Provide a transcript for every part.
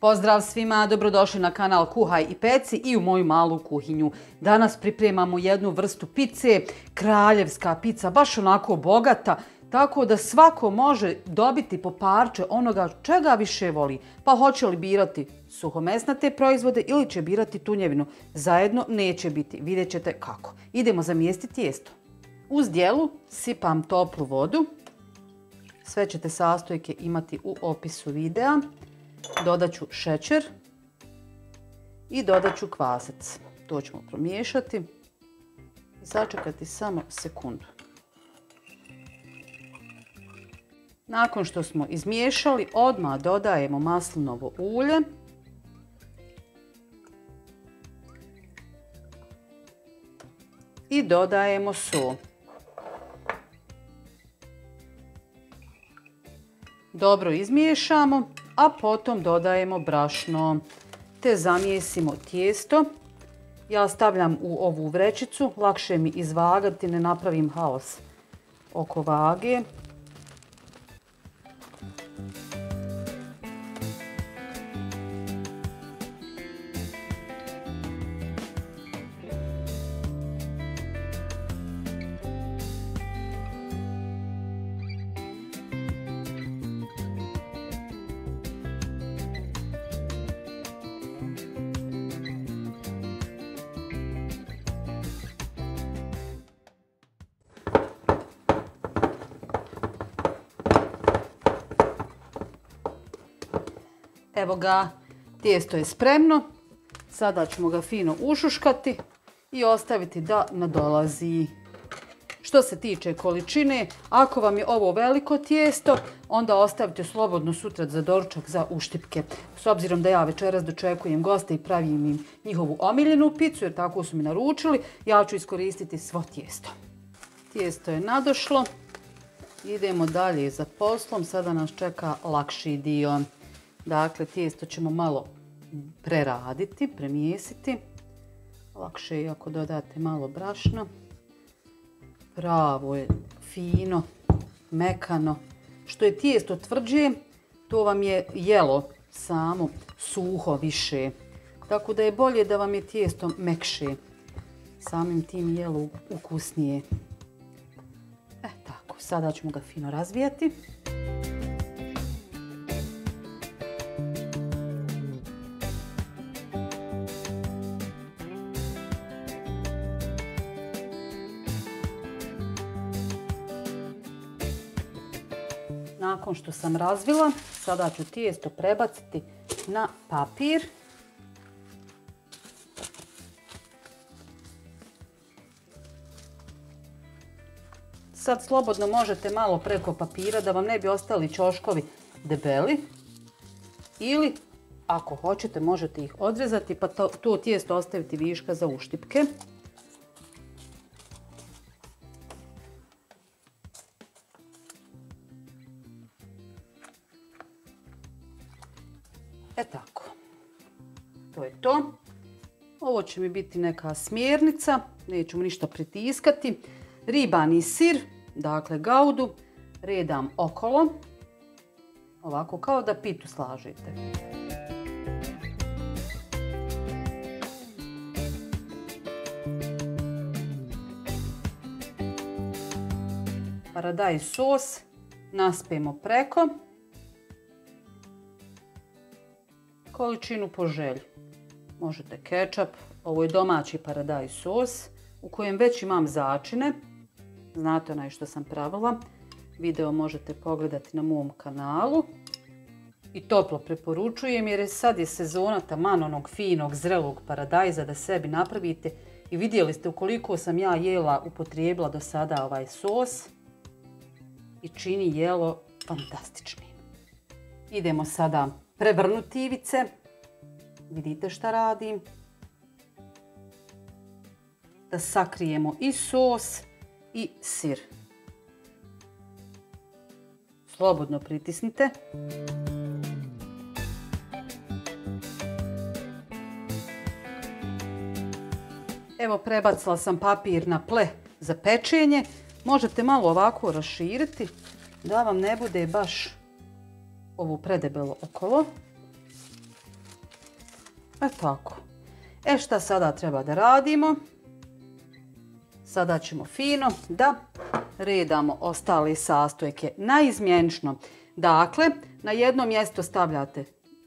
Pozdrav svima, dobrodošli na kanal Kuhaj i peci i u moju malu kuhinju. Danas pripremamo jednu vrstu pice, kraljevska pica, baš onako bogata, tako da svako može dobiti po parče onoga čega više voli. Pa hoće li birati suhomesnate proizvode ili će birati tunjevinu. Zajedno neće biti, vidjet ćete kako. Idemo zamjestiti tijesto. U zdjelu sipam toplu vodu. Sve ćete sastojke imati u opisu videa. Dodat ću šećer i dodat ću kvasac. To ćemo promiješati i sačekati samo sekundu. Nakon što smo izmiješali, odmah dodajemo maslinovo ulje. I dodajemo sol. Dobro izmiješamo, a potom dodajemo brašno te zamijesimo tijesto. Ja stavljam u ovu vrećicu, lakše mi izvagati, ne napravim haos oko vage. Evo ga, tijesto je spremno. Sada ćemo ga fino ušuškati i ostaviti da nadolazi. Što se tiče količine, ako vam je ovo veliko tijesto, onda ostavite slobodno sutra za doručak za uštipke. S obzirom da ja večeras dočekujem goste i pravim im njihovu omiljenu picu, jer tako su mi naručili, ja ću iskoristiti svo tijesto. Tijesto je nadošlo. Idemo dalje za poslom. Sada nas čeka lakši dio. Dakle, tijesto ćemo malo preraditi, premijesiti. Lakše je ako dodate malo brašna. Pravo je fino, mekano. Što je tijesto tvrđe, to vam je jelo samo suho više. Tako da je bolje da vam je tijesto mekše. Samim tim jelo ukusnije. Tako, sada ćemo ga fino razvijati. Nakon što sam razvila, sada ću tijesto prebaciti na papir. Sad slobodno možete malo preko papira da vam ne bi ostali ćoškovi debeli. Ili, ako hoćete, možete ih odrezati pa to tijesto ostaviti viška za uštipke. Tako, to je to. Ovo će mi biti neka smjernica, neću mu ništa pritiskati. Ribani sir, dakle gaudu, redam okolo, ovako kao da pitu slažete. Paradajz sos naspemo preko. Količinu po želji. Možete kečap, ovo je domaći paradajz sos u kojem već imam začine. Znate onaj što sam pravila. Video možete pogledati na mom kanalu. I toplo preporučujem jer sad je sezona taman onog finog zrelog paradajza da sebi napravite. I vidjeli ste ukoliko sam ja jela upotrijebila do sada ovaj sos. I čini jelo fantastičnim. Idemo sada prevrnuti ivice. Vidite šta radim. Da sakrijemo i sos i sir. Slobodno pritisnite. Evo prebacila sam papir na ple za pečenje. Možete malo ovako raširiti da vam ne bude baš ovo predebelo okolo. Tako. Šta sada treba da radimo? Sada ćemo fino da redamo ostale sastojke naizmjenično. Dakle, na jedno mjesto stavljate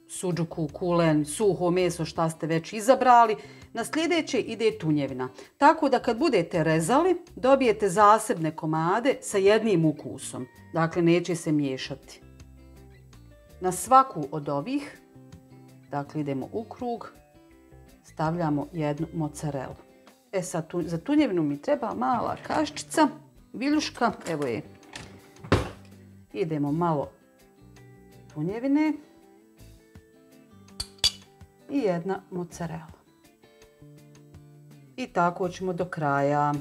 sudžuku, kulen, suho meso šta ste već izabrali. Na sljedeće ide tunjevina. Tako da kad budete rezali, dobijete zasebne komade sa jednim ukusom. Dakle, neće se miješati. Na svaku od ovih, dakle idemo u krug, stavljamo jednu mozzarelu. Sad za tunjevinu mi treba mala kaščica, viljuška, evo je. Idemo malo tunjevine i jedna mozzarela. I tako ćemo do kraja.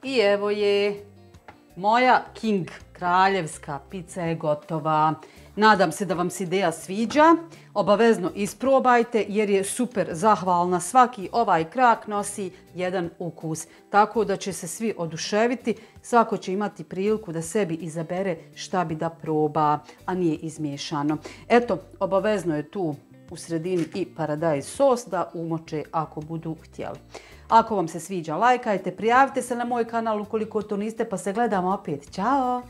I evo je, moja King kraljevska pizza je gotova. Nadam se da vam se ideja sviđa. Obavezno isprobajte jer je super zahvalna. Svaki ovaj krak nosi jedan ukus. Tako da će se svi oduševiti. Svako će imati priliku da sebi izabere šta bi da proba, a nije izmiješano. Eto, obavezno je tu u sredini i paradajz sos da umoče ako budu htjeli. Ako vam se sviđa, lajkajte, prijavite se na moj kanal ukoliko to niste, pa se gledamo opet. Ćao!